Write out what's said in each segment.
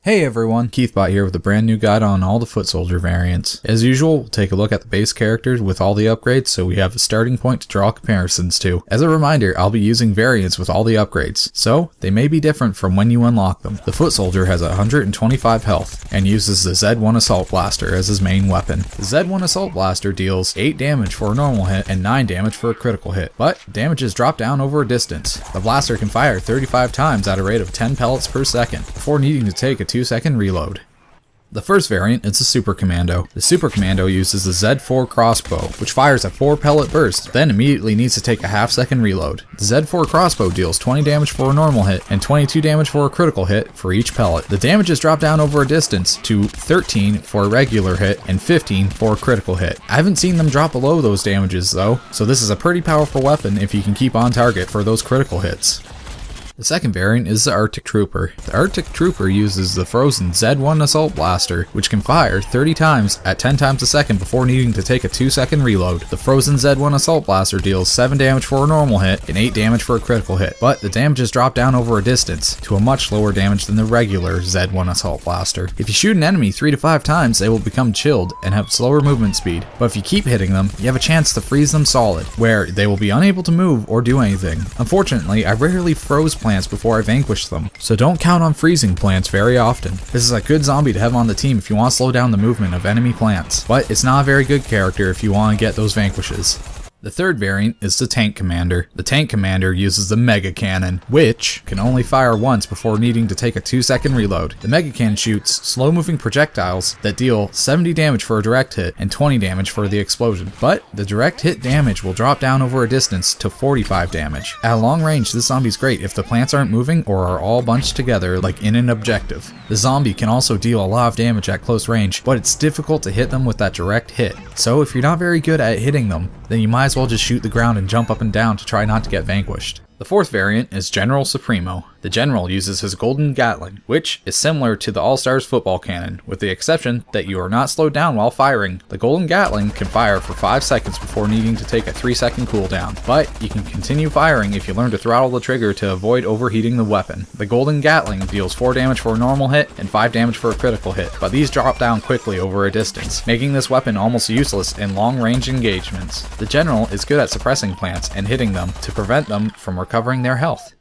Hey everyone, Keithbot here with a brand new guide on all the foot soldier variants. As usual, we'll take a look at the base characters with all the upgrades so we have a starting point to draw comparisons to. As a reminder, I'll be using variants with all the upgrades, so they may be different from when you unlock them. The foot soldier has 125 health and uses the Z1 Assault Blaster as his main weapon. The Z1 Assault Blaster deals 8 damage for a normal hit and 9 damage for a critical hit, but damages drop down over a distance. The blaster can fire 35 times at a rate of 10 pellets per second before needing to take a 2-second reload. The first variant is the Super Commando. The Super Commando uses the Z4 crossbow, which fires a 4-pellet burst, then immediately needs to take a half-second reload. The Z4 crossbow deals 20 damage for a normal hit and 22 damage for a critical hit for each pellet. The damages drop down over a distance to 13 for a regular hit and 15 for a critical hit. I haven't seen them drop below those damages though, so this is a pretty powerful weapon if you can keep on target for those critical hits. The second variant is the Arctic Trooper. The Arctic Trooper uses the frozen Z1 Assault Blaster, which can fire 30 times at 10 times a second before needing to take a 2-second reload. The frozen Z1 Assault Blaster deals 7 damage for a normal hit and 8 damage for a critical hit, but the damages drop down over a distance to a much lower damage than the regular Z1 Assault Blaster. If you shoot an enemy 3 to 5 times, they will become chilled and have slower movement speed, but if you keep hitting them, you have a chance to freeze them solid, where they will be unable to move or do anything. Unfortunately, I rarely froze plants before I vanquish them, so don't count on freezing plants very often. This is a good zombie to have on the team if you want to slow down the movement of enemy plants, but it's not a very good character if you want to get those vanquishes. The third variant is the Tank Commander. The Tank Commander uses the Mega Cannon, which can only fire once before needing to take a 2-second reload. The Mega Cannon shoots slow-moving projectiles that deal 70 damage for a direct hit and 20 damage for the explosion, but the direct hit damage will drop down over a distance to 45 damage. At a long range, this zombie's great if the plants aren't moving or are all bunched together like in an objective. The zombie can also deal a lot of damage at close range, but it's difficult to hit them with that direct hit. So if you're not very good at hitting them, then you might as well just shoot the ground and jump up and down to try not to get vanquished. The fourth variant is General Supremo. The General uses his Golden Gatling, which is similar to the All-Stars football cannon, with the exception that you are not slowed down while firing. The Golden Gatling can fire for 5 seconds before needing to take a 3-second cooldown, but you can continue firing if you learn to throttle the trigger to avoid overheating the weapon. The Golden Gatling deals 4 damage for a normal hit and 5 damage for a critical hit, but these drop down quickly over a distance, making this weapon almost useless in long-range engagements. The General is good at suppressing plants and hitting them to prevent them from recovering their health.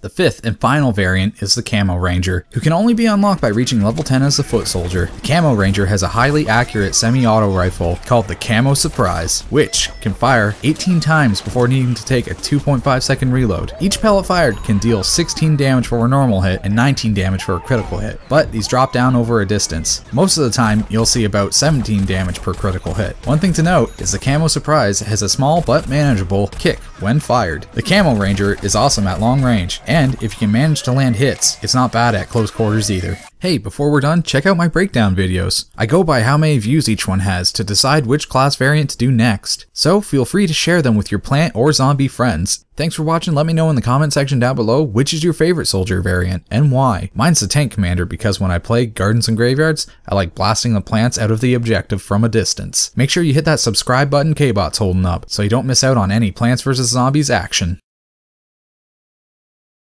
The fifth and final variant is the Camo Ranger, who can only be unlocked by reaching level 10 as the foot soldier. The Camo Ranger has a highly accurate semi-auto rifle called the Camo Surprise, which can fire 18 times before needing to take a 2.5-second reload. Each pellet fired can deal 16 damage for a normal hit and 19 damage for a critical hit, but these drop down over a distance. Most of the time, you'll see about 17 damage per critical hit. One thing to note is the Camo Surprise has a small but manageable kick when fired. The Camo Ranger is awesome at long range, and if you can manage to land hits, it's not bad at close quarters either. Hey, before we're done, check out my breakdown videos. I go by how many views each one has to decide which class variant to do next, so feel free to share them with your plant or zombie friends. Thanks for watching. Let me know in the comment section down below which is your favorite soldier variant and why. Mine's the Tank Commander because when I play Gardens and Graveyards, I like blasting the plants out of the objective from a distance. Make sure you hit that subscribe button K-Bot's holding up so you don't miss out on any Plants vs Zombies action.